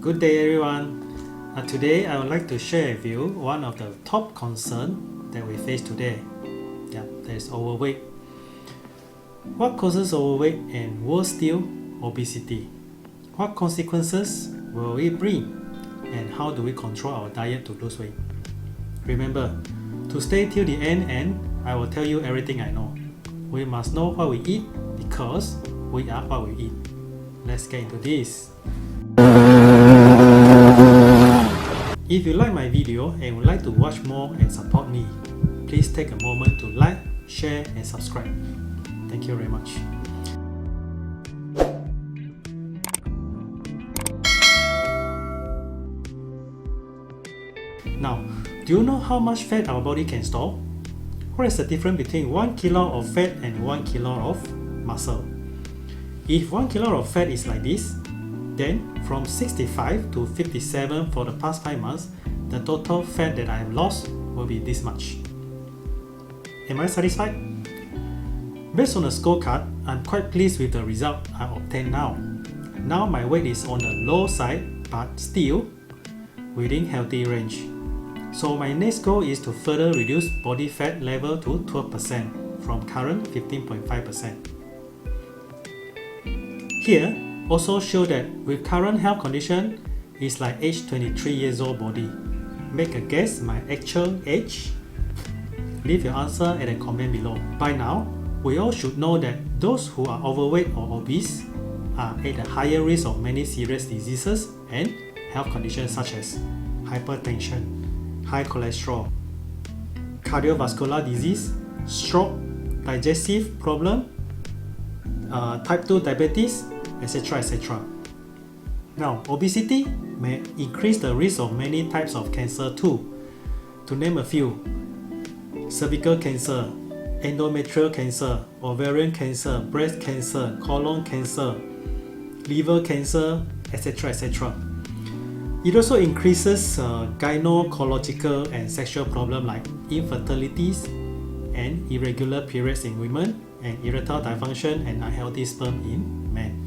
Good day everyone. Today I would like to share with you one of the top concerns that we face today. That is overweight. What causes overweight and worse still, obesity? What consequences will it bring? And how do we control our diet to lose weight? Remember, to stay till the end and I will tell you everything I know. We must know what we eat because we are what we eat. Let's get into this. If you like my video and would like to watch more and support me, please take a moment to like, share and subscribe. Thank you very much. Now, do you know how much fat our body can store? What is the difference between 1 kilo of fat and 1 kilo of muscle? If 1 kilo of fat is like this, then from 65 to 57 for the past 5 months, the total fat that I have lost will be this much. Am I satisfied? Based on the scorecard, I'm quite pleased with the result I obtained now. Now my weight is on the low side but still within healthy range. So my next goal is to further reduce body fat level to 12% from current 15.5%. Here also show that with current health condition is like age 23 years old body. Make a guess my actual age? Leave your answer at the comment below. By now, we all should know that those who are overweight or obese are at a higher risk of many serious diseases and health conditions such as hypertension, high cholesterol, cardiovascular disease, stroke, digestive problem, type 2 diabetes, etc. etc. Now, obesity may increase the risk of many types of cancer too. To name a few: cervical cancer, endometrial cancer, ovarian cancer, breast cancer, colon cancer, liver cancer, etc. etc. It also increases gynecological and sexual problems like infertilities and irregular periods in women and erectile dysfunction and unhealthy sperm in men.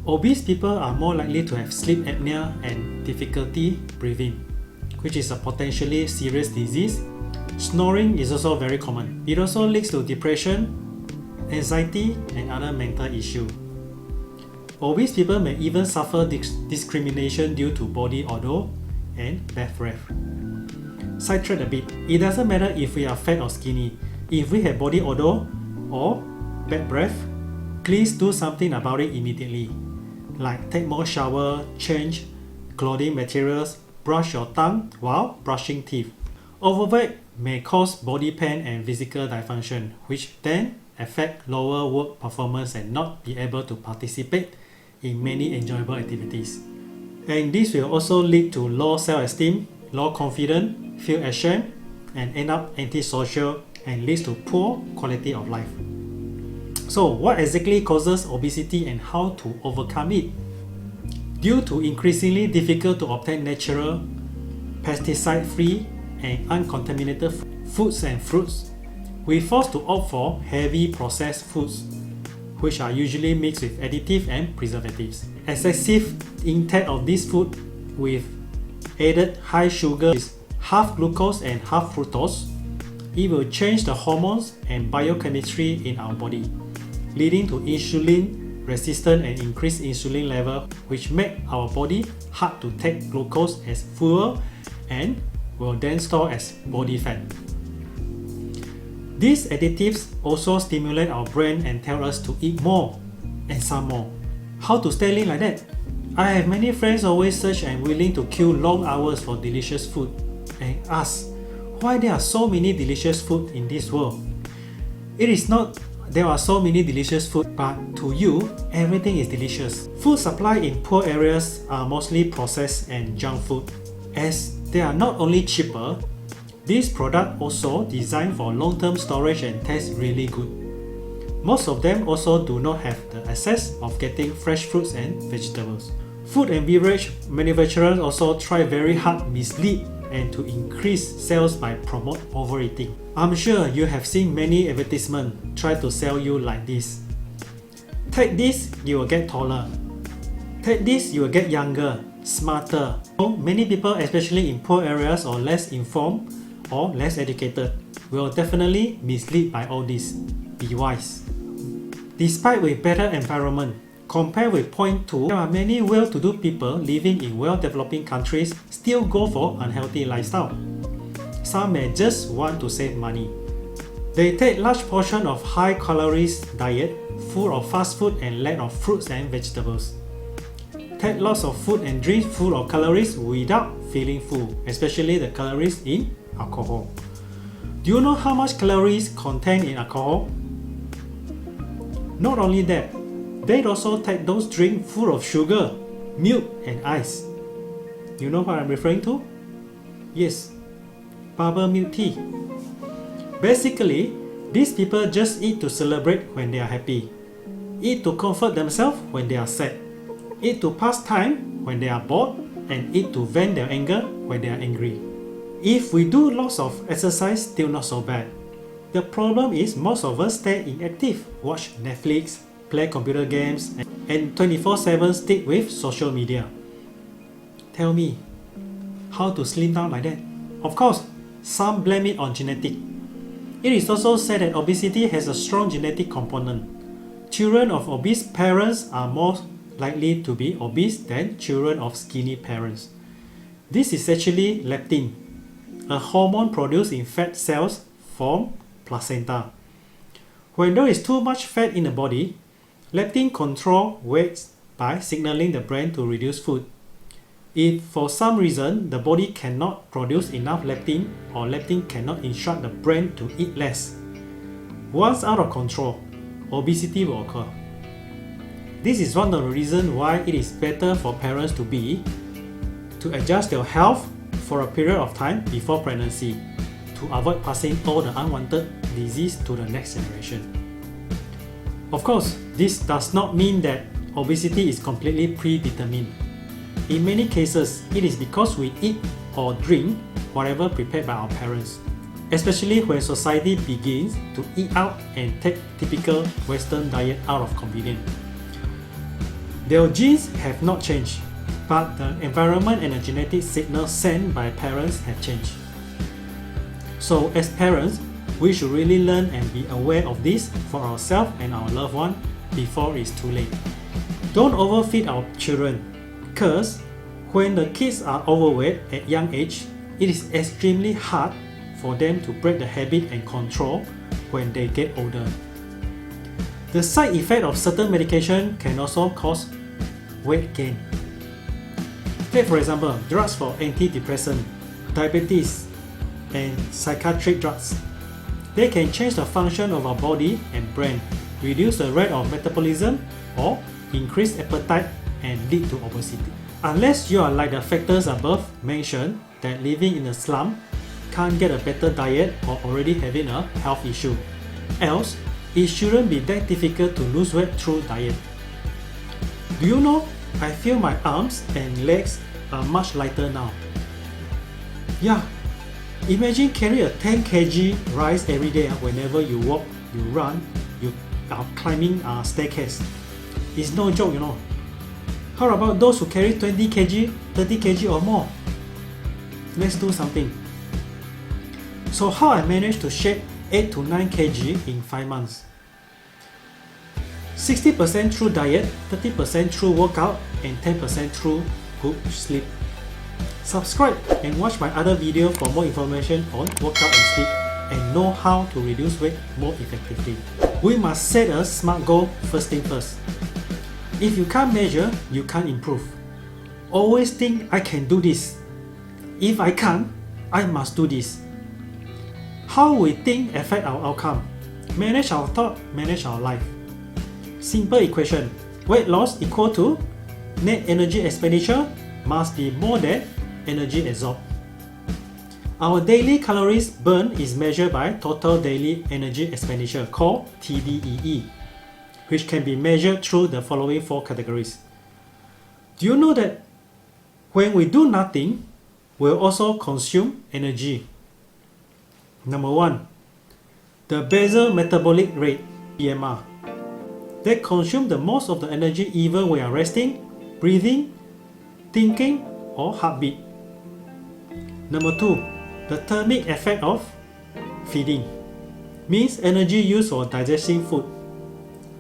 Obese people are more likely to have sleep apnea and difficulty breathing, which is a potentially serious disease. Snoring is also very common. It also leads to depression, anxiety, and other mental issues. Obese people may even suffer discrimination due to body odor and bad breath. Sidetrack a bit. It doesn't matter if we are fat or skinny. If we have body odor or bad breath, please do something about it immediately. Like take more shower, change clothing materials, brush your tongue while brushing teeth. Overweight may cause body pain and physical dysfunction, which then affect lower work performance and not be able to participate in many enjoyable activities. And this will also lead to low self-esteem, low confidence, feel ashamed, and end up antisocial and leads to poor quality of life. So what exactly causes obesity and how to overcome it? Due to increasingly difficult to obtain natural, pesticide-free and uncontaminated foods and fruits, we forced to opt for heavy processed foods, which are usually mixed with additives and preservatives. Excessive intake of this food with added high sugar is half glucose and half fructose. It will change the hormones and biochemistry in our body, leading to insulin resistance and increased insulin level, which make our body hard to take glucose as fuel and will then store as body fat. These additives also stimulate our brain and tell us to eat more and some more. How to stay lean like that? I have many friends always search and willing to queue long hours for delicious food and ask why there are so many delicious food in this world. It is not there are so many delicious food, but to you, everything is delicious. Food supply in poor areas are mostly processed and junk food. As they are not only cheaper, these products also designed for long-term storage and taste really good. Most of them also do not have the access of getting fresh fruits and vegetables. Food and beverage manufacturers also try very hard to mislead and to increase sales by promote overeating. I'm sure you have seen many advertisements try to sell you like this. Take this, you will get taller. Take this, you will get younger. smarter. Many people, especially in poor areas or less informed or less educated, will definitely mislead by all this. Be wise. Despite with better environment, compared with point 2, there are many well-to-do people living in well-developing countries still go for unhealthy lifestyle. Some may just want to save money. They take large portion of high calories diet, full of fast food and lack of fruits and vegetables. Take lots of food and drink full of calories without feeling full, especially the calories in alcohol. Do you know how much calories contained in alcohol? Not only that, they also take those drinks full of sugar, milk and ice. You know what I'm referring to? Yes, bubble milk tea. Basically, these people just eat to celebrate when they are happy, eat to comfort themselves when they are sad, eat to pass time when they are bored, and eat to vent their anger when they are angry. If we do lots of exercise, still not so bad. The problem is most of us stay inactive, watch Netflix, play computer games, and 24/7 stick with social media. Tell me, how to slim down like that? Of course, some blame it on genetic. It is also said that obesity has a strong genetic component. Children of obese parents are more likely to be obese than children of skinny parents. This is actually leptin, a hormone produced in fat cells from placenta. When there is too much fat in the body, leptin controls weight by signaling the brain to reduce food. If for some reason the body cannot produce enough leptin or leptin cannot instruct the brain to eat less, once out of control, obesity will occur. This is one of the reasons why it is better for parents to adjust their health for a period of time before pregnancy to avoid passing all the unwanted disease to the next generation. Of course, this does not mean that obesity is completely predetermined. In many cases, it is because we eat or drink whatever prepared by our parents, especially when society begins to eat out and take typical Western diet out of convenience. Their genes have not changed, but the environment and the genetic signals sent by parents have changed. So as parents, we should really learn and be aware of this for ourselves and our loved one before it's too late. Don't overfeed our children, because when the kids are overweight at young age, it is extremely hard for them to break the habit and control when they get older. The side effect of certain medication can also cause weight gain. Take for example, drugs for antidepressant, diabetes, and psychiatric drugs. They can change the function of our body and brain, reduce the rate of metabolism, or increase appetite and lead to obesity. Unless you are like the factors above mentioned, that living in a slum, can't get a better diet, or already having a health issue. Else, it shouldn't be that difficult to lose weight through diet. Do you know, I feel my arms and legs are much lighter now. Yeah, imagine carry a 10 kg rice every day whenever you walk, you run, you are climbing a staircase. It's no joke, you know. How about those who carry 20 kg, 30 kg or more? Let's do something. So how I managed to shed 8 to 9 kg in 5 months? 60% through diet, 30% through workout, and 10% through good sleep. Subscribe and watch my other video for more information on workout and sleep, and know how to reduce weight more effectively. We must set a SMART goal first thing first. If you can't measure, you can't improve. Always think I can do this. If I can't, I must do this. How we think affect our outcome. Manage our thought, manage our life. Simple equation. Weight loss equal to net energy expenditure must be more than energy absorbed. Our daily calories burned is measured by total daily energy expenditure, called TDEE, which can be measured through the following 4 categories. Do you know that when we do nothing, we'll also consume energy? Number 1, the basal metabolic rate, BMR. They consume the most of the energy even when we are resting, breathing, thinking, or heartbeat. Number 2, the thermic effect of feeding means energy used for digesting food.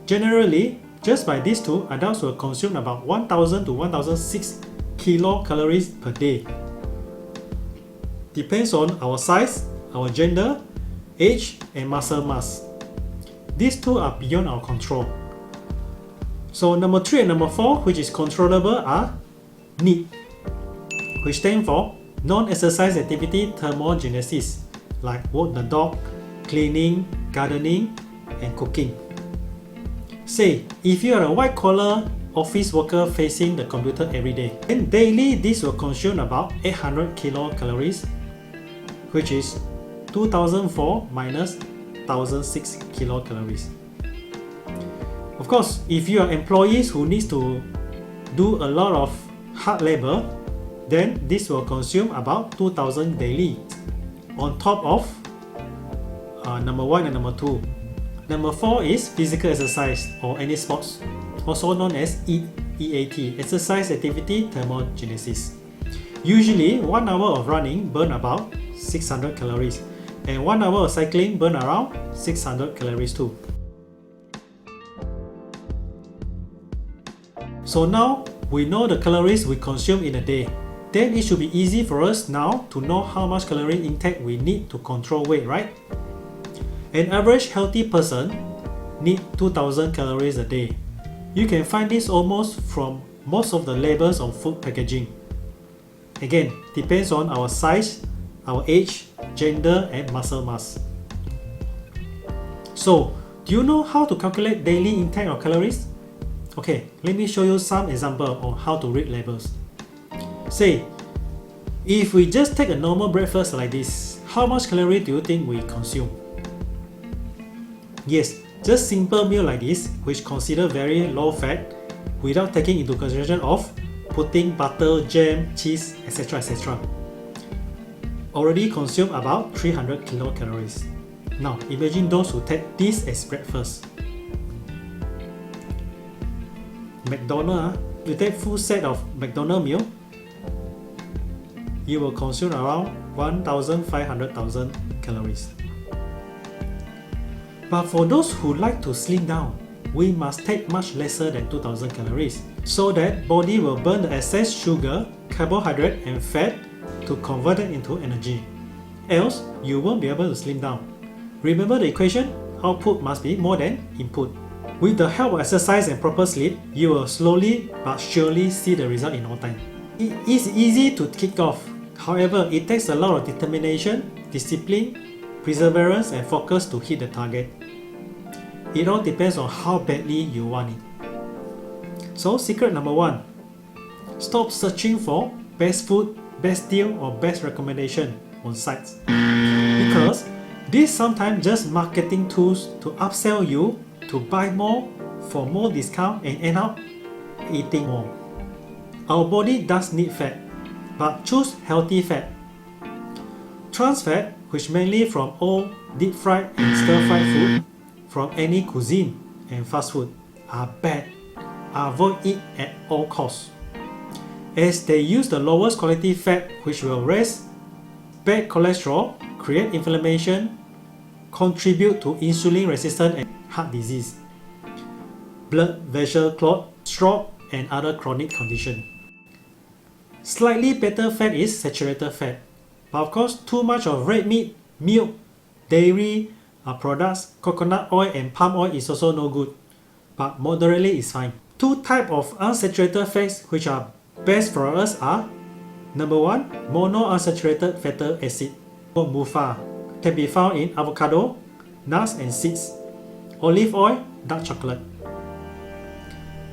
Generally, just by these two, adults will consume about 1000 to 1006 kilocalories per day. Depends on our size, our gender, age, and muscle mass. These two are beyond our control. So number 3 and number 4, which is controllable, are NEAT, which stand for non-exercise activity thermogenesis, like walk the dog, cleaning, gardening, and cooking. Say, if you are a white-collar office worker facing the computer every day, then daily this will consume about 800 kilocalories, which is 2004 minus 1006 kilocalories. Of course, if you are employees who need to do a lot of hard labor, then this will consume about 2000 daily, on top of number 1 and number 2. Number 4 is physical exercise or any sports, also known as EAT, exercise activity thermogenesis. Usually 1 hour of running burn about 600 calories, and 1 hour of cycling burn around 600 calories too. So now we know the calories we consume in a day. Then it should be easy for us now to know how much calorie intake we need to control weight, right? An average healthy person needs 2000 calories a day. You can find this almost from most of the labels on food packaging. Again, depends on our size, our age, gender, and muscle mass. So, do you know how to calculate daily intake of calories? Okay, let me show you some example on how to read labels. Say, if we just take a normal breakfast like this, how much calorie do you think we consume? Yes, just simple meal like this, which consider very low fat, without taking into consideration of putting butter, jam, cheese, etc. etc. already consume about 300 kilocalories. Now, imagine those who take this as breakfast. McDonald's, you take full set of McDonald's meal, you will consume around 1,500,000 calories. But for those who like to slim down, we must take much lesser than 2,000 calories, so that body will burn the excess sugar, carbohydrate, and fat to convert it into energy. Else, you won't be able to slim down. Remember the equation? Output must be more than input. With the help of exercise and proper sleep, you will slowly but surely see the result in no time. It is easy to kick off. However, it takes a lot of determination, discipline, perseverance, and focus to hit the target. It all depends on how badly you want it. So, secret number 1. Stop searching for best food, best deal, or best recommendation on sites. Because these sometimes just marketing tools to upsell you to buy more for more discount and end up eating more. Our body does need fat, but choose healthy fat. Trans fat, which mainly from all deep fried and stir fried food from any cuisine and fast food, are bad. Avoid it at all costs, as they use the lowest quality fat, which will raise bad cholesterol, create inflammation, contribute to insulin resistance and heart disease, blood vessel clot, stroke, and other chronic conditions. Slightly better fat is saturated fat, but of course too much of red meat, milk, dairy products, coconut oil and palm oil is also no good, but moderately is fine. 2 types of unsaturated fats which are best for us are: number 1, monounsaturated fatty acid, or MUFA, can be found in avocado, nuts and seeds, olive oil, dark chocolate.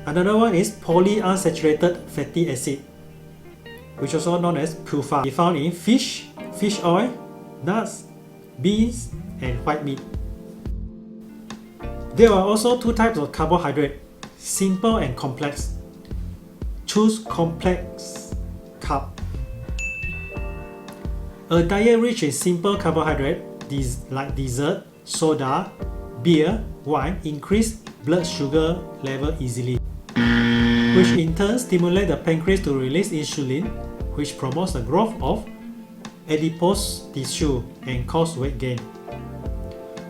Another one is polyunsaturated fatty acid, which is also known as PUFA, be found in fish, fish oil, nuts, beans, and white meat. There are also 2 types of carbohydrate, simple and complex. Choose complex carb. A diet rich in simple carbohydrate, like dessert, soda, beer, wine, increase blood sugar level easily. which in turn stimulate the pancreas to release insulin, which promotes the growth of adipose tissue and cause weight gain.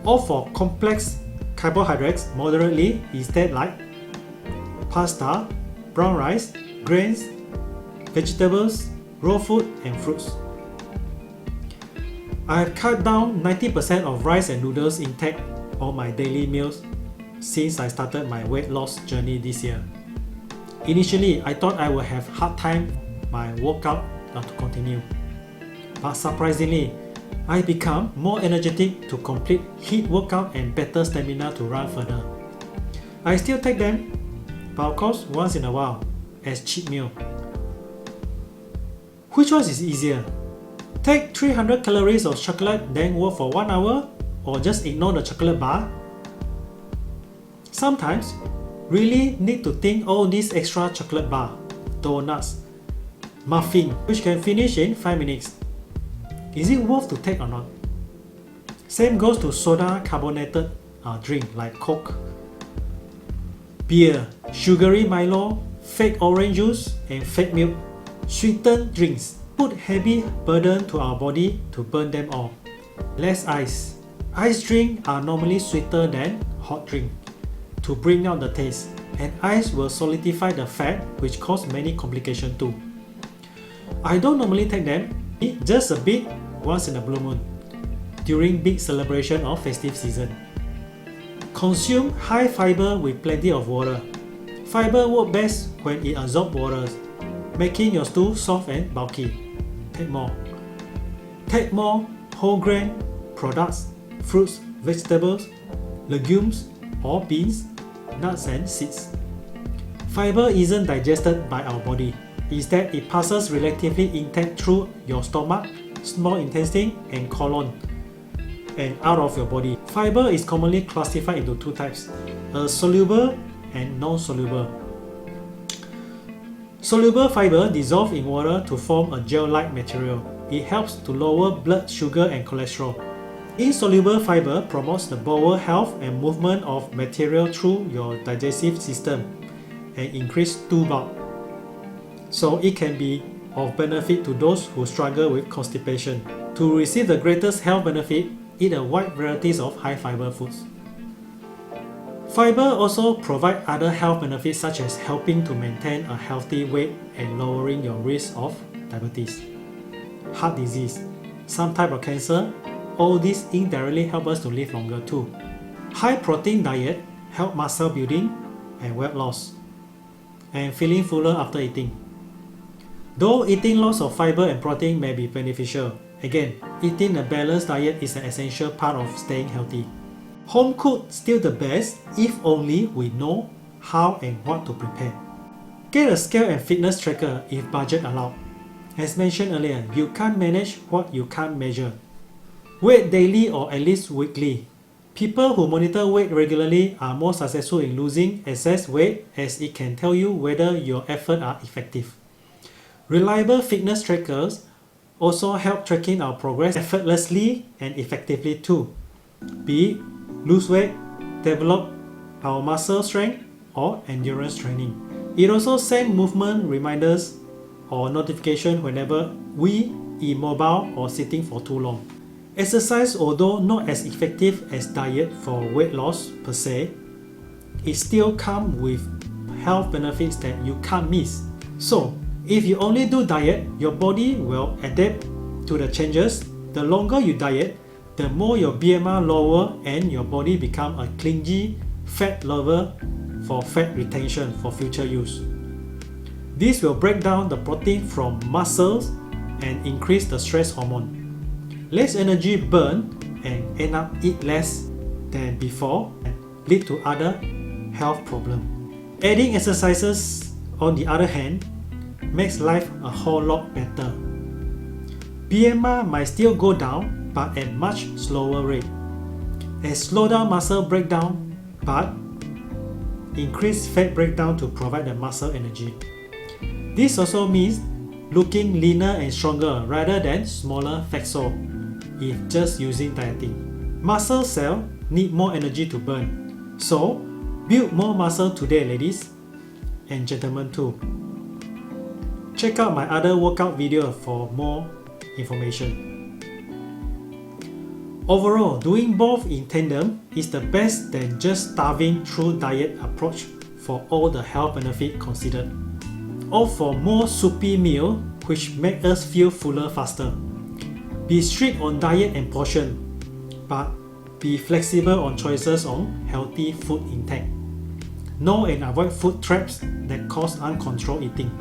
Or for complex carbohydrates moderately instead, like pasta, brown rice, grains, vegetables, raw food and fruits. I have cut down 90% of rice and noodles intake on my daily meals since I started my weight loss journey this year. Initially, I thought I would have hard time my workout to continue. But surprisingly, I become more energetic to complete HIIT workout and better stamina to run further. I still take them, but of course once in a while as cheat meal. Which one is easier? Take 300 calories of chocolate then work for 1 hour, or just ignore the chocolate bar? Sometimes, really need to think all this extra chocolate bar, donuts, muffin, which can finish in 5 minutes. Is it worth to take or not? Same goes to soda carbonated drink like Coke, beer, sugary Milo, fake orange juice, and fake milk. Sweetened drinks put heavy burden to our body to burn them all. Less ice. Ice drinks are normally sweeter than hot drink to bring out the taste, and ice will solidify the fat, which cause many complications too. I don't normally take them, just a bit once in a blue moon during big celebration or festive season. Consume high fiber with plenty of water. Fiber works best when it absorbs water, making your stool soft and bulky. Take more. Take more whole grain products, fruits, vegetables, legumes or beans, nuts and seeds. Fiber isn't digested by our body. Instead, it passes relatively intact through your stomach, small intestine and colon and out of your body. Fiber is commonly classified into two types, soluble and non-soluble. Soluble fiber dissolves in water to form a gel-like material. It helps to lower blood sugar and cholesterol. Insoluble fiber promotes the bowel health and movement of material through your digestive system and increase stool bulk. So it can be of benefit to those who struggle with constipation. To receive the greatest health benefit, eat a wide variety of high fiber foods. Fiber also provides other health benefits such as helping to maintain a healthy weight and lowering your risk of diabetes, heart disease, some type of cancer. All these indirectly help us to live longer too. High protein diet help muscle building and weight loss, and feeling fuller after eating. Though eating lots of fiber and protein may be beneficial, again, eating a balanced diet is an essential part of staying healthy. Home cooked still the best if only we know how and what to prepare. Get a scale and fitness tracker if budget allowed. As mentioned earlier, you can't manage what you can't measure. Weight daily or at least weekly. People who monitor weight regularly are more successful in losing excess weight, as it can tell you whether your efforts are effective. Reliable fitness trackers also help tracking our progress effortlessly and effectively too, be it lose weight, develop our muscle strength, or endurance training. It also sends movement reminders or notification whenever we immobile or sitting for too long. Exercise, although not as effective as diet for weight loss per se, it still comes with health benefits that you can't miss. So, if you only do diet, your body will adapt to the changes. The longer you diet, the more your BMI lower and your body become a clingy fat lover for fat retention for future use. This will break down the protein from muscles and increase the stress hormone. Less energy burn and end up eat less than before and lead to other health problems. Adding exercises, on the other hand, makes life a whole lot better. BMI might still go down, but at much slower rate. As slow down muscle breakdown, but increase fat breakdown to provide the muscle energy. This also means looking leaner and stronger rather than smaller fatso if just using dieting. Muscle cells need more energy to burn, so build more muscle today, ladies. and gentlemen too. Check out my other workout video for more information. Overall, doing both in tandem is the best than just starving through diet approach for all the health benefit considered. Opt for more soupy meal which make us feel fuller faster. Be strict on diet and portion, but be flexible on choices on healthy food intake. Know and avoid food traps that cause uncontrolled eating.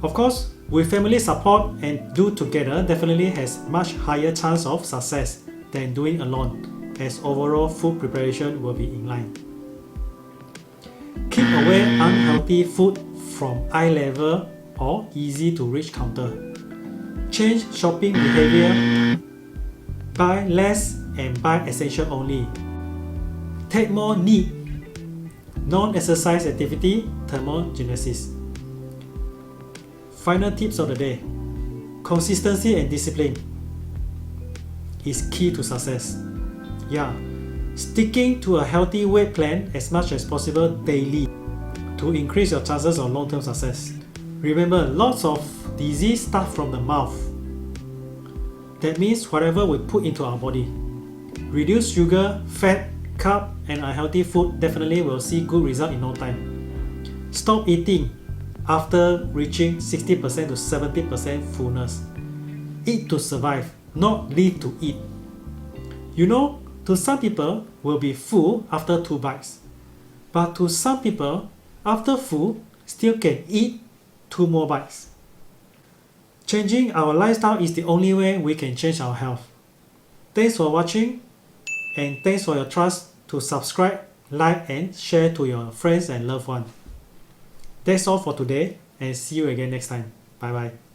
Of course, with family support and do together definitely has much higher chance of success than doing alone, as overall food preparation will be in line. Keep away unhealthy food from eye level or easy to reach counter. Change shopping behavior. Buy less and buy essential only. Take more NEAT, non-exercise activity, thermogenesis. Final tips of the day. Consistency and discipline is key to success. Yeah, sticking to a healthy weight plan as much as possible daily to increase your chances of long-term success. Remember, lots of disease start from the mouth. That means whatever we put into our body. Reduce sugar, fat, carb, and unhealthy food definitely will see good result in no time. Stop eating after reaching 60% to 70% fullness. Eat to survive, not live to eat. You know, to some people will be full after 2 bites, but to some people, after full, still can eat 2 more bites. Changing our lifestyle is the only way we can change our health. Thanks for watching, and thanks for your trust to subscribe, like, and share to your friends and loved ones. That's all for today, and see you again next time. Bye bye.